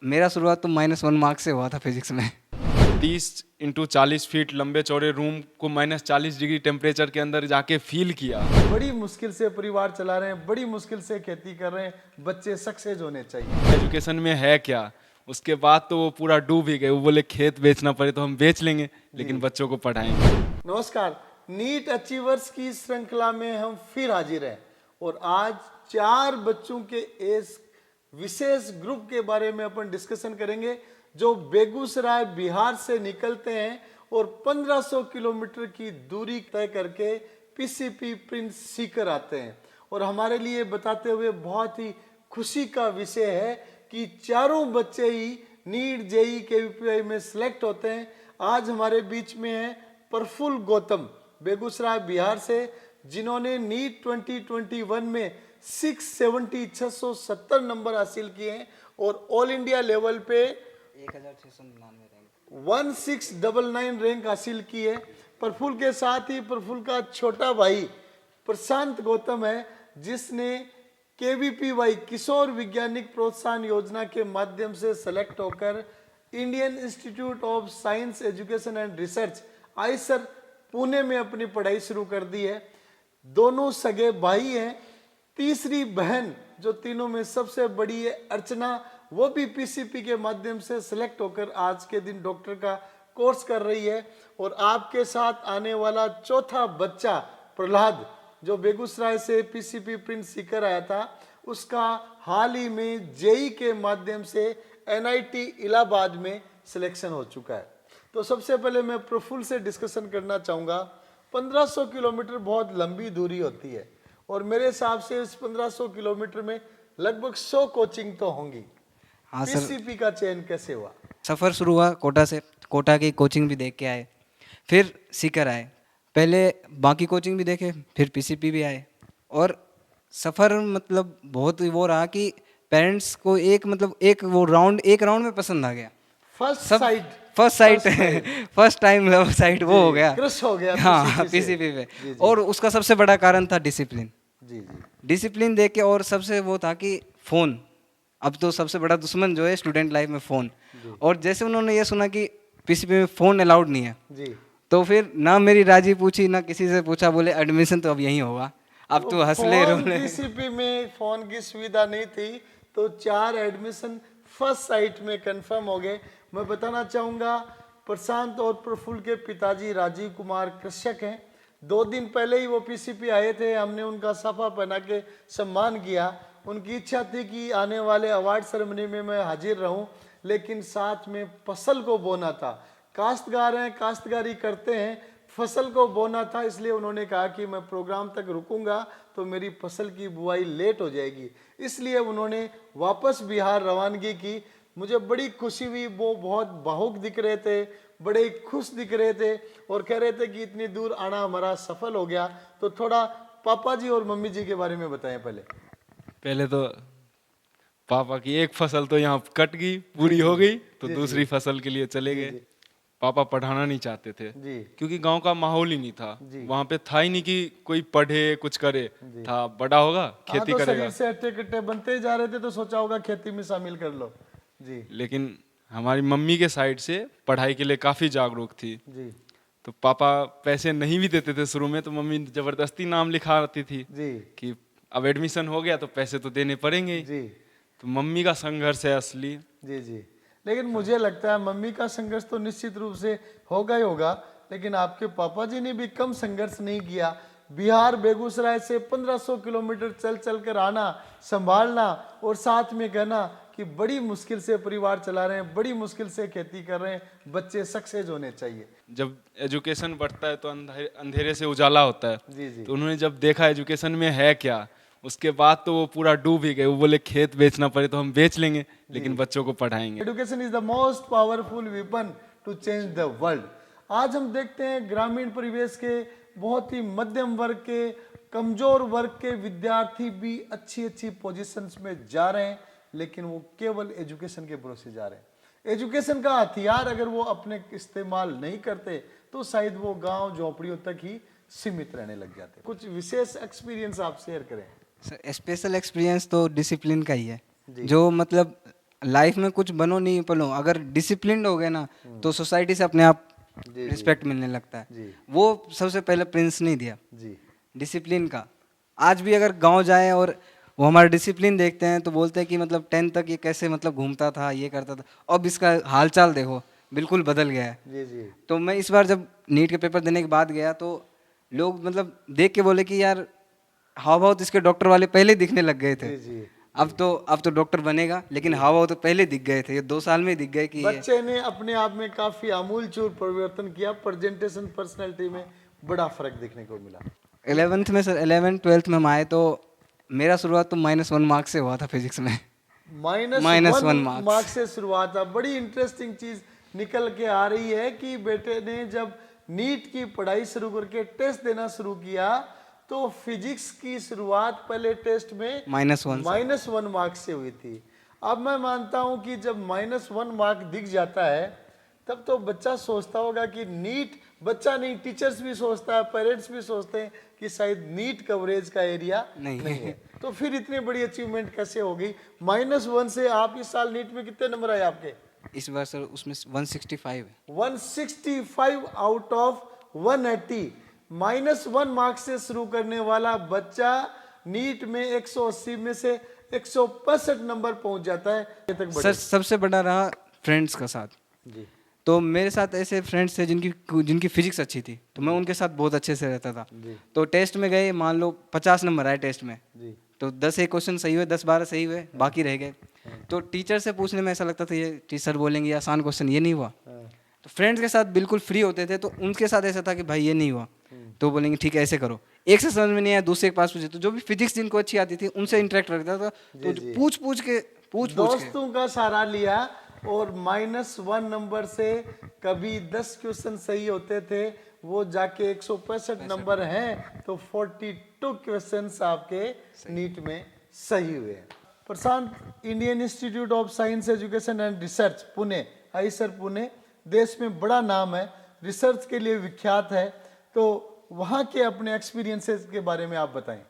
मेरा शुरुआत तो -1 मार्क्स से हुआ था फिजिक्स में। 30 × 40 फीट लंबे चौड़े रूम को -40 डिग्री टेम्परेचर के अंदर जाके फील किया। बड़ी मुश्किल से परिवार चला रहे हैं, बड़ी मुश्किल से खेती कर रहे हैं, बच्चे सक्सेस होने चाहिए। एजुकेशन में है क्या, उसके बाद तो वो पूरा डूब ही गए। वो बोले खेत बेचना पड़े तो हम बेच लेंगे, लेकिन बच्चों को पढ़ाएंगे। नमस्कार, नीट अचीवर्स की श्रृंखला में हम फिर हाजिर हैं और आज 4 बच्चों के इस विशेष ग्रुप के बारे में अपन डिस्कशन करेंगे जो बेगूसराय बिहार से निकलते हैं और 1500 किलोमीटर की दूरी तय करके पीसीपी प्रिंस सीकर आते हैं। और हमारे लिए बताते हुए बहुत ही खुशी का विषय है कि चारों बच्चे ही नीट जेई केवीपीआई में सिलेक्ट होते हैं। आज हमारे बीच में है प्रफुल्ल गौतम बेगूसराय बिहार से, जिन्होंने नीट 2021 में 670 नंबर हासिल किए हैं और ऑल इंडिया लेवल पे 1699 रैंक 1699 रैंक हासिल की है। प्रफुल्ल के साथ ही प्रफुल्ल का छोटा भाई प्रशांत गौतम है, जिसने केवीपीवाई किशोर वैज्ञानिक प्रोत्साहन योजना के माध्यम से सेलेक्ट होकर Indian institute of science education and research Eicher Pune में अपनी पढ़ाई शुरू कर दी है। दोनों सगे भाई हैं। तीसरी बहन जो तीनों में सबसे बड़ी है अर्चना, वो भी पीसीपी के माध्यम से सिलेक्ट होकर आज के दिन डॉक्टर का कोर्स कर रही है। और आपके साथ आने वाला चौथा बच्चा प्रहलाद, जो बेगूसराय से पीसीपी प्रिंस सीकर आया था, उसका हाल ही में जेई के माध्यम से एनआईटी इलाहाबाद में सिलेक्शन हो चुका है। तो सबसे पहले मैं प्रफुल्ल से डिस्कशन करना चाहूँगा। 1500 किलोमीटर बहुत लंबी दूरी होती है और मेरे हिसाब से इस 1500 किलोमीटर में लगभग 100 कोचिंग तो होंगी। हाँ सर, पीसीपी का चयन कैसे हुआ? सफ़र शुरू हुआ कोटा से। कोटा की कोचिंग भी देख के आए, फिर सीकर आए। पहले बाकी कोचिंग भी देखे, फिर पीसीपी भी आए। और सफ़र मतलब बहुत ही वो रहा कि पेरेंट्स को एक एक राउंड में पसंद आ गया। फर्स्ट सब side first sight first time love site वो हो गया। क्रश हो गया हाँ, PCP से। पीसीपी पे। जी, जी। और उसका सबसे बड़ा कारण था डिसिप्लिन। जी जी डिसिप्लिन देख के, और सबसे वो था कि फ़ोन, अब तो सबसे बड़ा दुश्मन जो है स्टूडेंट लाइफ में फ़ोन। और जैसे उन्होंने ये सुना कि पीसीपी में फ़ोन अलाउड नहीं है, जी। तो फिर ना मेरी राजी पूछी ना किसी से पूछा, बोले एडमिशन तो अब यहीं होगा, अब तो हंस ले रो ले। पीसीपी में फोन की सुविधा नहीं थी तो 4 एडमिशन फर्स्ट साइट में कंफर्म हो गए। मैं बताना चाहूँगा प्रशांत और प्रफुल्ल के पिताजी राजीव कुमार कृषक हैं। 2 दिन पहले ही वो पीसीपी आए थे, हमने उनका साफा पहना के सम्मान किया। उनकी इच्छा थी कि आने वाले अवार्ड सेरेमनी में मैं हाजिर रहूं, लेकिन साथ में फसल को बोना था। काश्तकार हैं, काश्तकारी करते हैं, फसल को बोना था, इसलिए उन्होंने कहा कि मैं प्रोग्राम तक रुकूंगा तो मेरी फसल की बुआई लेट हो जाएगी, इसलिए उन्होंने वापस बिहार रवानगी की। मुझे बड़ी खुशी हुई, वो बहुत भावुक दिख रहे थे, बड़े खुश दिख रहे थे और कह रहे थे कि इतनी दूर आना हमारा सफल हो गया। तो थोड़ा पापा जी और मम्मी जी के बारे में बताएं। पहले तो पापा की एक फसल तो यहाँ कट गई, पूरी हो गई, तो दूसरी फसल के लिए चले गए। पापा पढ़ाना नहीं चाहते थे जी क्योंकि गांव का माहौल ही नहीं था। जी। वहाँ पे था ही नहीं कि कोई पढ़े कुछ करे। था बड़ा होगा खेती तो करेगा। शरीर से अट्टे कट्टे बनते जा रहे थे तो सोचा होगा खेती में शामिल कर लो। जी लेकिन हमारी मम्मी के साइड से पढ़ाई के लिए काफ़ी जागरूक थी। जी तो पापा पैसे नहीं भी देते थे शुरू में, तो मम्मी जबरदस्ती नाम लिखा आती थी जी कि अब एडमिशन हो गया तो पैसे तो देने पड़ेंगे ही। जी तो मम्मी का संघर्ष है असली। जी जी। लेकिन मुझे लगता है मम्मी का संघर्ष तो निश्चित रूप से होगा ही होगा, लेकिन आपके पापा जी ने भी कम संघर्ष नहीं किया। बिहार बेगूसराय से 1500 किलोमीटर चल चल कर आना, संभालना और साथ में कहना कि बड़ी मुश्किल से परिवार चला रहे हैं, बड़ी मुश्किल से खेती कर रहे हैं, बच्चे सक्सेस होने चाहिए। जब एजुकेशन बढ़ता है तो अंधेरे से उजाला होता है। जी जी तो उन्होंने जब देखा एजुकेशन में है क्या, उसके बाद तो वो पूरा डूब ही गए। वो बोले खेत बेचना पड़े तो हम बेच लेंगे, लेकिन बच्चों को पढ़ाएंगे। Education is the most powerful weapon to change the world. आज हम देखते हैं ग्रामीण परिवेश के बहुत ही मध्यम वर्ग के, कमजोर वर्ग के विद्यार्थी भी अच्छी अच्छी पोजीशंस में जा रहे हैं, लेकिन वो केवल एजुकेशन के भरोसे जा रहे हैं। एजुकेशन का हथियार अगर वो अपने इस्तेमाल नहीं करते तो शायद वो गांव झोपड़ियों तक ही सीमित रहने लग जाते। कुछ विशेष एक्सपीरियंस आप शेयर करें। सर, स्पेशल एक्सपीरियंस तो डिसिप्लिन का ही है। जी। जो लाइफ में कुछ बनो नहीं बनो, अगर डिसिप्लिन हो गए ना तो सोसाइटी से अपने आप जी, रिस्पेक्ट मिलने लगता है। जी। वो सबसे पहले प्रिंस नहीं दिया जी डिसिप्लिन का। आज भी अगर गांव जाएं और वो हमारा डिसिप्लिन देखते हैं तो बोलते हैं कि मतलब 10 तक ये कैसे मतलब घूमता था, ये करता था, अब इसका हालचाल देखो बिल्कुल बदल गया है। जी जी तो मैं इस बार जब नीट के पेपर देने के बाद गया तो लोग मतलब देख के बोले कि यार हाव भाव तो इसके डॉक्टर वाले पहले ही दिखने लग गए थे। जी जी अब तो डॉक्टर बनेगा, लेकिन हाव भाव तो पहले दिख गए थे, ये 2 साल में ही दिख गए कि ये बच्चे ने अपने आप में काफी आमूलचूल परिवर्तन किया, प्रेजेंटेशन पर्सनालिटी में बड़ा फर्क देखने को मिला। 11th में सर 11 12th में हम आए तो मेरा शुरुआत तो -1 मार्क्स से हुआ था फिजिक्स में। Minus one marks। मार्क्स से शुरुआत है। बड़ी इंटरेस्टिंग चीज निकल के आ रही है कि बेटे ने जब नीट की पढ़ाई शुरू करके टेस्ट देना शुरू किया तो फिजिक्स की शुरुआत पहले टेस्ट में -1 -1 मार्क्स से हुई थी। अब मैं मानता हूं कि जब -1 मार्क दिख जाता है तब तो बच्चा सोचता होगा कि नीट, बच्चा नहीं टीचर्स भी सोचता है, पेरेंट्स भी सोचते हैं कि शायद नीट कवरेज का एरिया नहीं है। तो फिर इतनी बड़ी अचीवमेंट कैसे हो गई? -1 से आप इस साल नीट में कितने नंबर आए आपके? इस बार सर उसमें 165 है। 165 आउट ऑफ 180। -1 मार्क्स से शुरू करने वाला बच्चा नीट में 180 में से 165 नंबर पहुंच जाता है। ये तक सर सबसे बड़ा रहा फ्रेंड्स का साथ। जी तो मेरे साथ ऐसे फ्रेंड्स थे जिनकी फिजिक्स अच्छी थी, तो मैं उनके साथ बहुत अच्छे से रहता था। जी तो टेस्ट में गए, मान लो 50 नंबर आए टेस्ट में, जी तो 10 एक क्वेश्चन सही हुए, 10-12 सही हुए, बाकी रह गए। तो टीचर से पूछने में ऐसा लगता था ये टीचर बोलेंगे ये आसान क्वेश्चन, ये नहीं हुआ। हाँ, तो फ्रेंड्स के साथ बिल्कुल फ्री होते थे, तो उनके साथ ऐसा था कि भाई ये नहीं हुआ, तो बोलेंगे ठीक है ऐसे करो। एक से समझ में नहीं आया दूसरे के पास पूछे, तो जो भी फिजिक्स जिनको अच्छी आती थी उनसे इंटरेक्ट रखता था, तो जी। पूछ के दोस्तों का सहारा लिया और -1 नंबर से कभी 10 क्वेश्चन सही होते थे, वो जाके 165 नंबर हैं तो 42 क्वेश्चंस आपके नीट में सही हुए। Prashant, Indian institute of science education and research Pune, IISER Pune देश में बड़ा नाम है, रिसर्च के लिए विख्यात है, तो वहाँ के अपने एक्सपीरियंसेस के बारे में आप बताएं।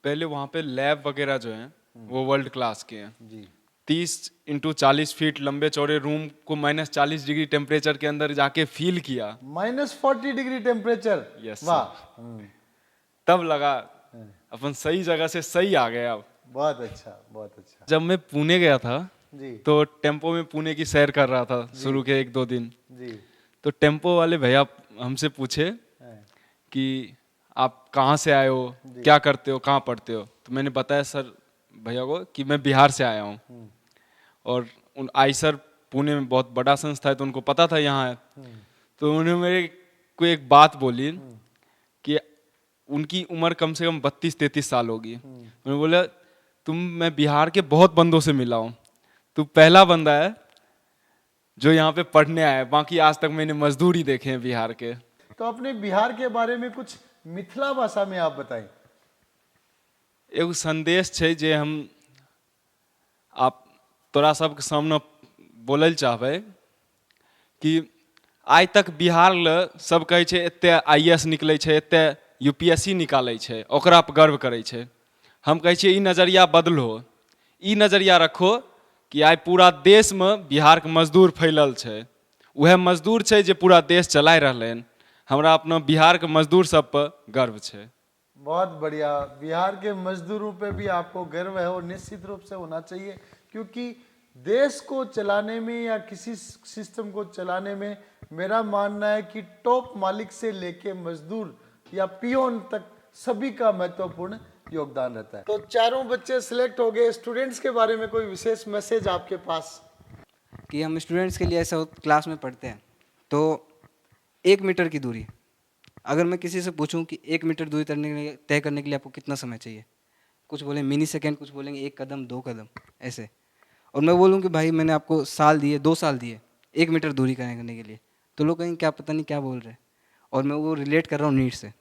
पहले वहाँ पे लैब वगैरह जो हैं वो वर्ल्ड क्लास के हैं। जी 30 × 40 फीट लंबे चौड़े रूम को -40 डिग्री टेम्परेचर के अंदर जाके फील किया। -40 डिग्री टेम्परेचर। Yes, वाह तब लगा अपन सही जगह से सही आ गए। अब बहुत अच्छा बहुत अच्छा। जब मैं पुणे गया था जी तो टेम्पो में पुणे की सैर कर रहा था शुरू के 1-2 दिन। जी तो टेम्पो वाले भैया हमसे पूछे हाँ, कि आप कहाँ से आए हो, क्या करते हो, कहाँ पढ़ते हो। तो मैंने बताया सर भैया को कि मैं बिहार से आया हूँ, और आईसर पुणे में बहुत बड़ा संस्था है तो उनको पता था यहाँ है। तो उन्होंने मेरे को एक बात बोली कि उनकी उम्र कम से कम 32-33 साल होगी। उन्होंने बोला मैं बिहार के बहुत बंदों से मिला हूँ, तू पहला बंदा है जो यहाँ पे पढ़ने आया है, बाकी आज तक मैंने मजदूर ही देखे हैं बिहार के। तो अपने बिहार के बारे में कुछ मिथिला भाषा में आप बताएं। एगो संदेश छै जे हम आप तोरा सबके सामने बोलल चाहबै कि आइ तक बिहार ल सब कहै छै एते IAS निकलै छै, एते UPSC निकालै छै, ओकरा पर गर्व करै छै। हम कहै छियै ई नजरिया बदलो, ई नजरिया रखो कि आइ पूरा देश में बिहार के मजदूर फैलल छै, वह मजदूर छै जे पूरा देश चलाए रहलै हन। हमरा अपना बिहार के मजदूर सब पर गर्व छै। बहुत बढ़िया, बिहार के मजदूरों पे भी आपको गर्व है और निश्चित रूप से होना चाहिए, क्योंकि देश को चलाने में या किसी सिस्टम को चलाने में मेरा मानना है कि टॉप मालिक से लेके मजदूर या पियोन तक सभी का महत्वपूर्ण योगदान रहता है। तो चारों बच्चे सिलेक्ट हो गए, स्टूडेंट्स के बारे में कोई विशेष मैसेज आपके पास? कि हम स्टूडेंट्स के लिए ऐसा क्लास में पढ़ते हैं तो 1 मीटर की दूरी, अगर मैं किसी से पूछूं कि 1 मीटर दूरी तय करने के लिए आपको कितना समय चाहिए, कुछ बोले मिनी सेकेंड, कुछ बोलेंगे 1 कदम 2 कदम ऐसे, और मैं बोलूं कि भाई मैंने आपको साल दिए, 2 साल दिए 1 मीटर दूरी करने के लिए, तो लोग कहेंगे क्या पता नहीं क्या बोल रहे हैं। और मैं वो रिलेट कर रहा हूँ नीट से।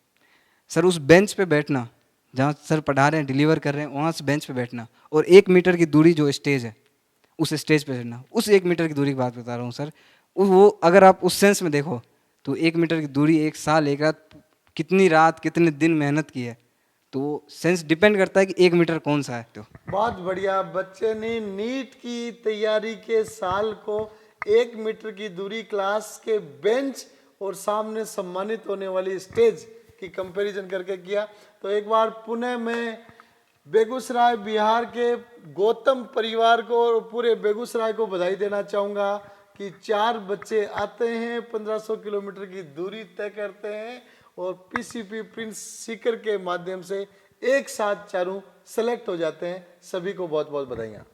सर उस बेंच पे बैठना जहाँ सर पढ़ा रहे हैं, डिलीवर कर रहे हैं, वहाँ से बेंच पे बैठना, और 1 मीटर की दूरी जो स्टेज है उस स्टेज पे चढ़ना, उस 1 मीटर की दूरी की बात बता रहा हूँ सर। वो अगर आप उस सेंस में देखो तो 1 मीटर की दूरी 1 साल 1 रात, कितनी रात कितने दिन मेहनत की है, तो सेंस डिपेंड करता है कि 1 मीटर कौन सा है। तो बहुत बढ़िया, बच्चे ने नीट की तैयारी के साल को 1 मीटर की दूरी, क्लास के बेंच और सामने सम्मानित होने वाली स्टेज की कंपैरिजन करके किया। तो एक बार पुणे में बेगूसराय बिहार के गौतम परिवार को और पूरे बेगूसराय को बधाई देना चाहूँगा कि 4 बच्चे आते हैं, 1500 किलोमीटर की दूरी तय करते हैं और पीसीपी प्रिंस सीकर के माध्यम से एक साथ चारों सेलेक्ट हो जाते हैं। सभी को बहुत बहुत बधाइयाँ।